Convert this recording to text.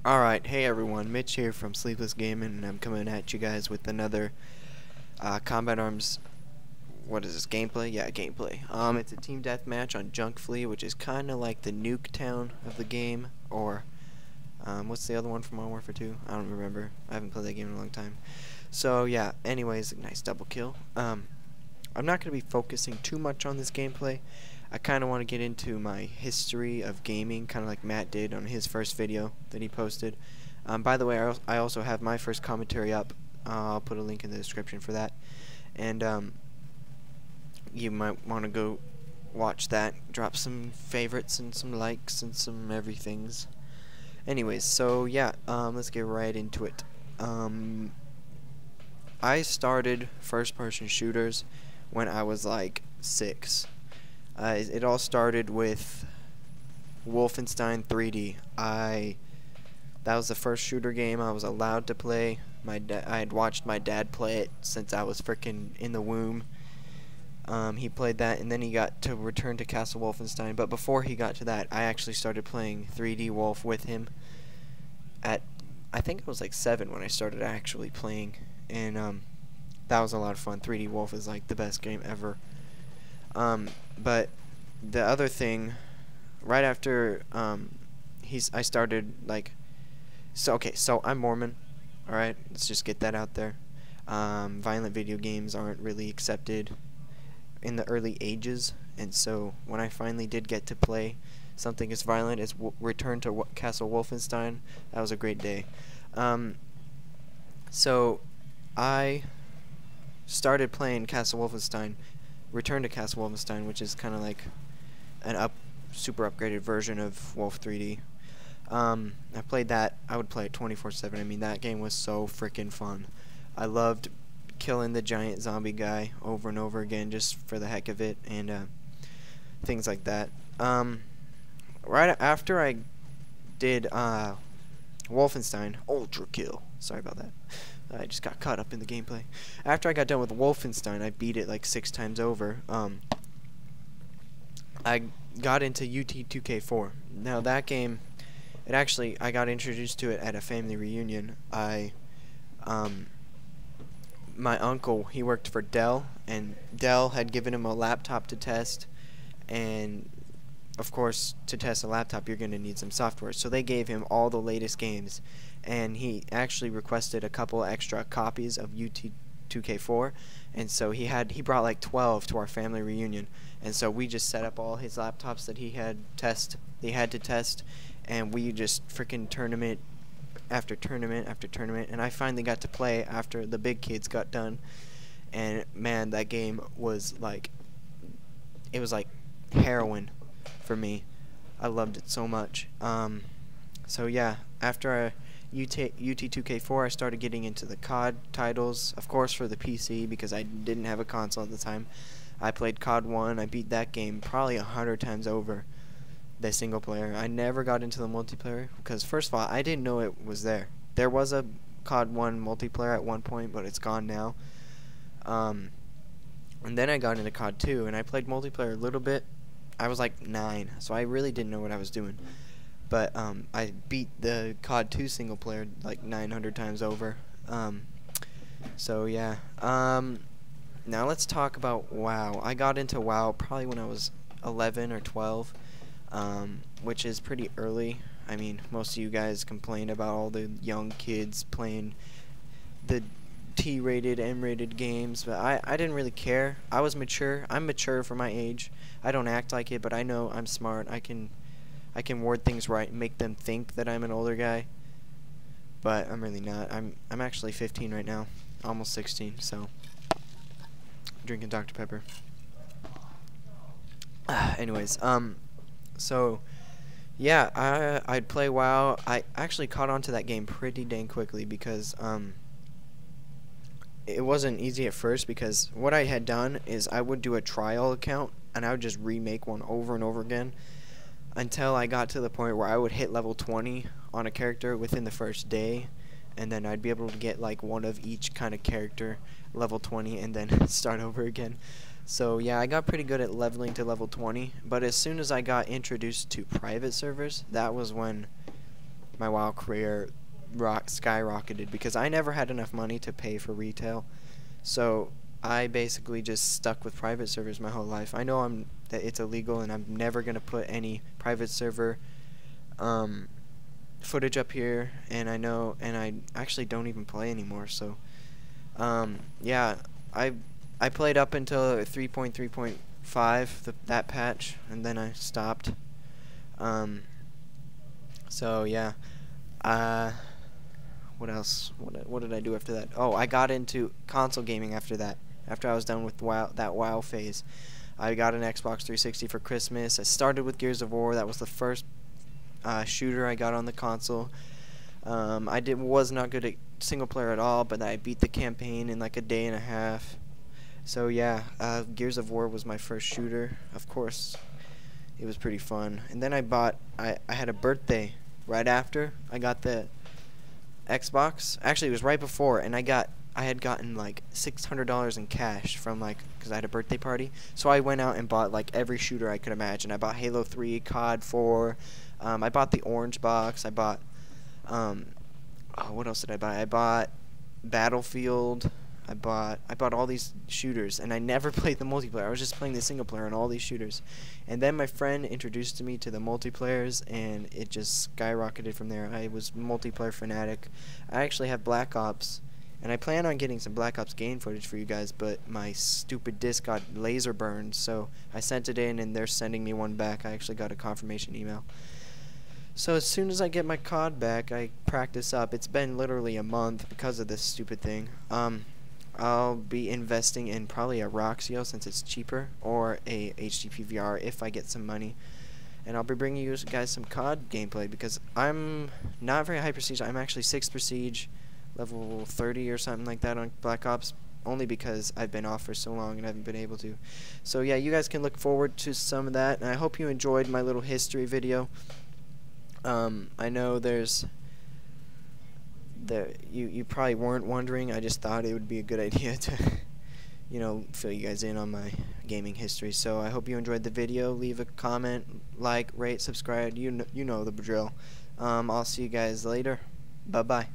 Alright, hey everyone, Mitch here from Sleepless Gaming, and I'm coming at you guys with another Combat Arms, what is this, gameplay? Yeah, gameplay. It's a team deathmatch on Junk Flea, which is kinda like the Nuketown of the game, or, what's the other one from Modern Warfare 2? I don't remember. I haven't played that game in a long time. So, yeah, anyways, nice double kill. I'm not gonna be focusing too much on this gameplay. I kind of want to get into my history of gaming, kind of like Matt did on his first video that he posted. By the way, I also have my first commentary up. I'll put a link in the description for that. And you might want to go watch that. Drop some favorites and some likes and some everythings. Anyways, so yeah, let's get right into it. I started first-person shooters when I was like 6. It all started with Wolfenstein 3D. That was the first shooter game I was allowed to play. I had watched my dad play it since I was frickin' in the womb. He played that, and then he got to return to Castle Wolfenstein. But before he got to that, I actually started playing 3D Wolf with him. I think it was like 7 when I started actually playing, and that was a lot of fun. 3D Wolf is like the best game ever. But the other thing, right after I started like, so I'm Mormon. All right, let's just get that out there. Violent video games aren't really accepted in the early ages, and so when I finally did get to play something as violent as Return to Castle Wolfenstein, that was a great day. So I started playing Castle Wolfenstein. Return to Castle Wolfenstein, which is kind of like an super upgraded version of Wolf 3D. I played that. I would play it 24/7. I mean, that game was so freaking fun. I loved killing the giant zombie guy over and over again just for the heck of it, and things like that. Right after I did Wolfenstein Ultra Kill. Sorry about that. I just got caught up in the gameplay. After I got done with Wolfenstein, I beat it like 6 times over. I got into UT2K4. Now that game, I got introduced to it at a family reunion. My uncle, he worked for Dell, and Dell had given him a laptop to test, and of course, to test a laptop, you're going to need some software. So they gave him all the latest games, and he actually requested a couple extra copies of UT2K4, and so he brought like 12 to our family reunion, and so we just set up all his laptops that he had to test, and we just freaking tournament after tournament after tournament, and I finally got to play after the big kids got done, and man, that game was like, it was like heroin for me. I loved it so much. So yeah, after UT2K4, I started getting into the COD titles, of course for the PC, because I didn't have a console at the time. I played COD 1. I beat that game probably 100 times over, the single player. I never got into the multiplayer because, first of all, I didn't know it was there. There was a COD 1 multiplayer at one point, but it's gone now. And then I got into COD 2, and I played multiplayer a little bit. I was like 9, so I really didn't know what I was doing. But I beat the COD 2 single player like 900 times over. So yeah. Now let's talk about WoW. I got into WoW probably when I was 11 or 12, which is pretty early. I mean, most of you guys complain about all the young kids playing the T-rated, M-rated games, but I didn't really care. I was mature. I'm mature for my age. I don't act like it, but I know I'm smart. I can word things right and make them think that I'm an older guy, but I'm really not. I'm actually 15 right now, almost 16. So drinking Dr. Pepper. Anyways, so yeah, I'd play WoW. I actually caught on to that game pretty dang quickly because it wasn't easy at first, because what I had done is I would do a trial account and I would just remake one over and over again until I got to the point where I would hit level 20 on a character within the first day, and then I'd be able to get like one of each kind of character level 20 and then start over again. So yeah, I got pretty good at leveling to level 20, but as soon as I got introduced to private servers, that was when my WoW career skyrocketed because I never had enough money to pay for retail. So I basically just stuck with private servers my whole life. I know that it's illegal, and I'm never gonna put any private server footage up here, and I actually don't even play anymore. So yeah, I played up until 3.3.5, that patch, and then I stopped. So yeah, what else? What did I do after that? Oh, I got into console gaming after that. After I was done with that WoW phase, I got an Xbox 360 for Christmas. I started with Gears of War. That was the first shooter I got on the console. I was not good at single player at all, but I beat the campaign in like a day and a half. So yeah, Gears of War was my first shooter. Of course, it was pretty fun. And then I had a birthday right after I got the Xbox. Actually, it was right before, and I had gotten like $600 in cash from because I had a birthday party. So I went out and bought like every shooter I could imagine. I bought Halo 3, COD 4. I bought the orange box. I bought what else did I buy? I bought Battlefield. I bought all these shooters, and I never played the multiplayer. I was just playing the single player on all these shooters. And then my friend introduced me to the multiplayers, and it just skyrocketed from there. I was multiplayer fanatic. I actually have Black Ops, and I plan on getting some Black Ops game footage for you guys, but my stupid disc got laser burned, so I sent it in, and they're sending me one back. I actually got a confirmation email. So as soon as I get my COD back, I practice up. It's been literally a month because of this stupid thing. I'll be investing in probably a Roxio since it's cheaper, or a HDP VR if I get some money. And I'll be bringing you guys some COD gameplay because I'm not very high prestige. I'm actually 6 prestige, level 30 or something like that on Black Ops, only because I've been off for so long and haven't been able to. So yeah, you guys can look forward to some of that, and I hope you enjoyed my little history video. I know you probably weren't wondering. I just thought it would be a good idea to fill you guys in on my gaming history. So I hope you enjoyed the video. Leave a comment, like, rate, subscribe. You know the drill. I'll see you guys later. Bye bye.